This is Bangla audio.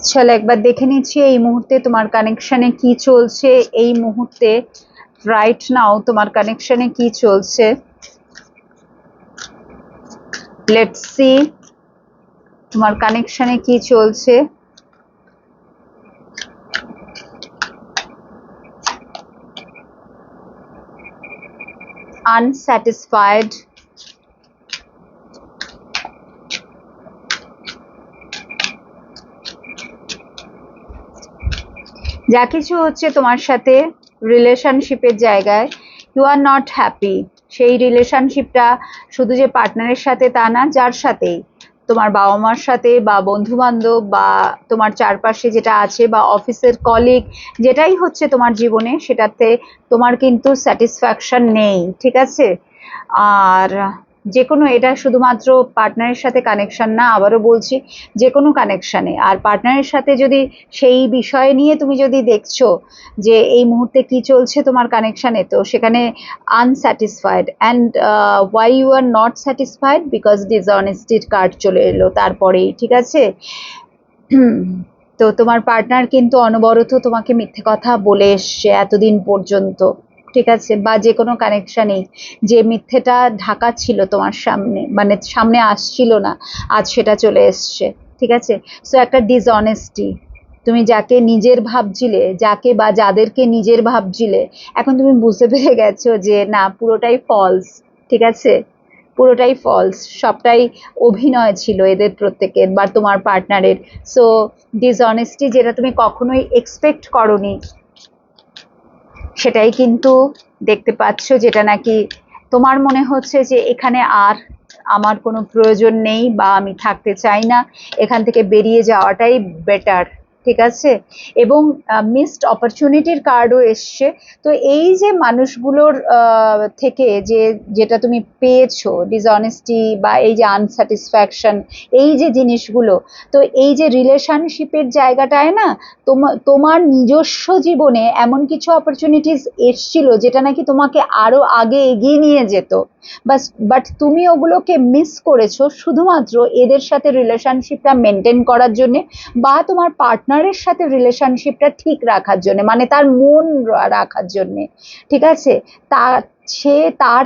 চলো একবার দেখে নিচ্ছি এই মুহূর্তে তোমার কানেকশনে কি চলছে। এই মুহূর্তে রাইট নাও তোমার কানেকশনে কি চলছে। লেটস সি তোমার কানেকশনে কি চলছে। আনস্যাটিসফাইড, যা কিছু হচ্ছে তোমার সাথে রিলেশনশিপের জায়গায়, ইউ আর নট হ্যাপি। সেই রিলেশনশিপটা শুধু যে পার্টনারের সাথে তা না, যার সাথেই, তোমার বাবা মার সাথে বা বন্ধু বান্ধব বা তোমার চারপাশে যেটা আছে বা অফিসের কলিগ, যেটাই হচ্ছে তোমার জীবনে, সেটাতে তোমার কিন্তু স্যাটিসফ্যাকশন নেই, ঠিক আছে। আর যে কোনো, এটা শুধুমাত্র পার্টনারের সাথে কানেকশন না, আবারও বলছি, যে কোনো কানেকশনে। আর পার্টনারের সাথে যদি সেই বিষয় নিয়ে তুমি যদি দেখছো যে এই মুহূর্তে কি চলছে তোমার কানেকশনে, তো সেখানে unsatisfied. And why you are not satisfied? Because ডিসঅনেস্টির কার্ড চলে এলো তারপরেই, ঠিক আছে। তো তোমার পার্টনার কিন্তু অনবরত তোমাকে মিথ্যে কথা বলে এসছে এতদিন পর্যন্ত, ঠিক আছে। বা যে কোনো কানেকশনেই যে মিথ্যেটা ঢাকা ছিল তোমার সামনে, মানে সামনে আসছিল না, আজ সেটা চলে এসছে, ঠিক আছে। সো একটা ডিসঅনেস্টি, তুমি যাকে নিজের ভাবছিলে, যাকে বা যাদেরকে নিজের ভাবছিলে, এখন তুমি বুঝতে পেরে গেছো যে না, পুরোটাই ফলস, ঠিক আছে। পুরোটাই ফলস, সবটাই অভিনয় ছিল এদের প্রত্যেকের বা তোমার পার্টনারের। সো ডিসঅনেস্টি, যেটা তুমি কখনোই এক্সপেক্ট করনি, সেটাই কিন্তু দেখতে পাচ্ছ, যেটা নাকি তোমার মনে হচ্ছে যে এখানে আর আমার কোনো প্রয়োজন নেই বা আমি থাকতে চাই না, এখান থেকে বেরিয়ে যাওয়াটাই বেটার, ঠিক আছে। এবং মিসড অপরচুনিটির কার্ডও এসছে। তো এই যে মানুষগুলোর থেকে যে যেটা তুমি পেয়েছো, ডিসঅনেস্টি বা এই যে আনস্যাটিসফ্যাকশন, এই যে জিনিসগুলো, তো এই যে রিলেশনশিপের জায়গাটায় না, তোমার নিজস্ব জীবনে এমন কিছু অপরচুনিটিস এসছিল যেটা নাকি তোমাকে আরো আগে এগিয়ে নিয়ে যেত, বাট তুমি ওগুলোকে মিস করেছো শুধুমাত্র এদের সাথে রিলেশনশিপটা মেনটেন করার জন্য বা তোমার পার্টনারের সাথে রিলেশনশিপটা ঠিক রাখার জন্য, মানে তার মন রাখার জন্য, ঠিক আছে। তা সে তার